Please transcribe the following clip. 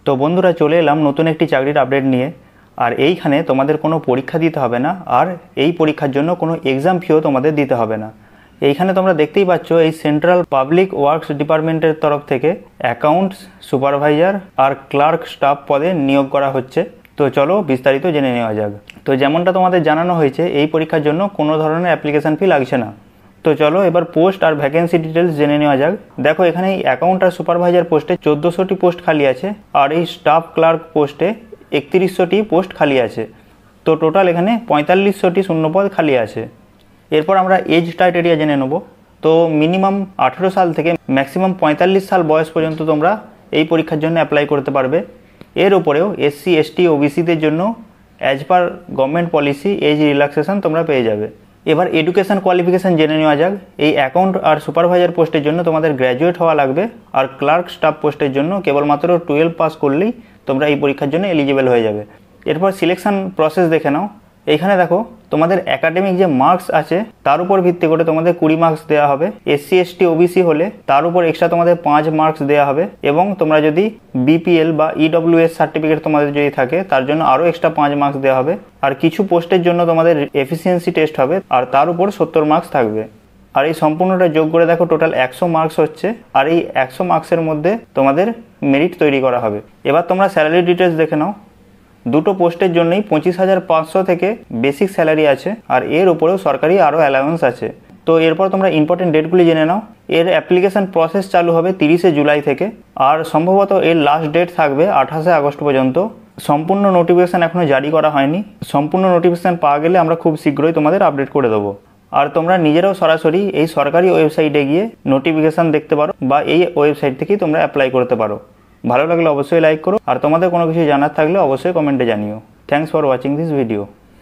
তো বন্ধুরা চলে এলাম নতুন একটি চাকরির আপডেট নিয়ে। আর এইখানে তোমাদের কোনো পরীক্ষা দিতে হবে না, আর এই পরীক্ষার জন্য কোনো এক্সাম ফিও তোমাদের দিতে হবে না। এইখানে তোমরা দেখতেই পাচ্ছ এই সেন্ট্রাল পাবলিক ওয়ার্কস ডিপার্টমেন্টের তরফ থেকে অ্যাকাউন্টস সুপারভাইজার আর ক্লার্ক স্টাফ পদে নিয়োগ করা হচ্ছে। তো চলো বিস্তারিত জেনে নেওয়া যাক। তো যেমনটা তোমাদের জানানো হয়েছে, এই পরীক্ষার জন্য কোনো ধরনের অ্যাপ্লিকেশান ফি লাগছে না। তো চলো এবার পোস্ট আর ভ্যাকেন্সি ডিটেলস জেনে নেওয়া যাক। দেখো এখানে এই অ্যাকাউন্ট আর সুপারভাইজার পোস্টে 1400টি পোস্ট খালি আছে, আর এই স্টাফ ক্লার্ক পোস্টে 3100টি পোস্ট খালি আছে। তো টোটাল এখানে 4500টি শূন্যপদ খালি আছে। এরপর আমরা এজ ক্রাইটেরিয়া জেনে নেব। তো মিনিমাম 18 সাল থেকে ম্যাক্সিমাম 45 সাল বয়স পর্যন্ত তোমরা এই পরীক্ষার জন্য অ্যাপ্লাই করতে পারবে। এর উপরেও এসসি এসটি ওবিসিদের জন্য as per government policy age relaxation তোমরা পেয়ে যাবে। এবার এডুকেশন কোয়ালিফিকেশান জেনে নেওয়া যাক। এই অ্যাকাউন্ট আর সুপারভাইজার পোস্টের জন্য তোমাদের গ্র্যাজুয়েট হওয়া লাগবে, আর ক্লার্ক স্টাফ পোস্টের জন্য কেবলমাত্র 12 পাস করলেই তোমরা এই পরীক্ষার জন্য এলিজিবল হয়ে যাবে। এরপর সিলেকশন প্রসেস দেখে নাও। এইখানে দেখো তোমাদের একাডেমিক যে মার্কস আছে তার উপর ভিত্তি করে তোমাদের 20 মার্কস দেওয়া হবে। এসসি এসটি ওবিসি হলে তার উপর এক্সট্রা তোমাদের 5 মার্কস দেওয়া হবে, এবং তোমরা যদি বিপিএল বা ইডব্লিউএস সার্টিফিকেট তোমাদের যদি থাকে তার জন্য আরও এক্সট্রা 5 মার্কস দেওয়া হবে। আর কিছু পোস্টের জন্য তোমাদের এফিসিয়েন্সি টেস্ট হবে, আর তার উপর 70 মার্কস থাকবে। আর এই সম্পূর্ণটা যোগ করে দেখো টোটাল 100 মার্কস হচ্ছে, আর এই 100 মার্কসের মধ্যে তোমাদের মেরিট তৈরি করা হবে। এবার তোমরা স্যালারি ডিটেলস দেখে নাও। দুটো পোস্টের জন্যই 25,500 থেকে বেসিক স্যালারি আছে, আর এর উপরেও সরকারি আরও অ্যালাউন্স আছে। তো এরপর তোমরা ইম্পর্টেন্ট ডেটগুলি জেনে নাও। এর অ্যাপ্লিকেশন প্রসেস চালু হবে 30শে জুলাই থেকে, আর সম্ভবত এর লাস্ট ডেট থাকবে 28শে আগস্ট পর্যন্ত। সম্পূর্ণ নোটিফিকেশান এখনও জারি করা হয়নি। সম্পূর্ণ নোটিফিকেশান পাওয়া গেলে আমরা খুব শীঘ্রই তোমাদের আপডেট করে দেবো। আর তোমরা নিজেরাও সরাসরি এই সরকারি ওয়েবসাইটে গিয়ে নোটিফিকেশান দেখতে পারো, বা এই ওয়েবসাইট থেকেই তোমরা অ্যাপ্লাই করতে পারো। ভালো লাগলে অবশ্যই লাইক করো, আর তোমাদের কোনো কিছু জানার থাকলে অবশ্যই কমেন্টে জানিও। Thanks for watching this video.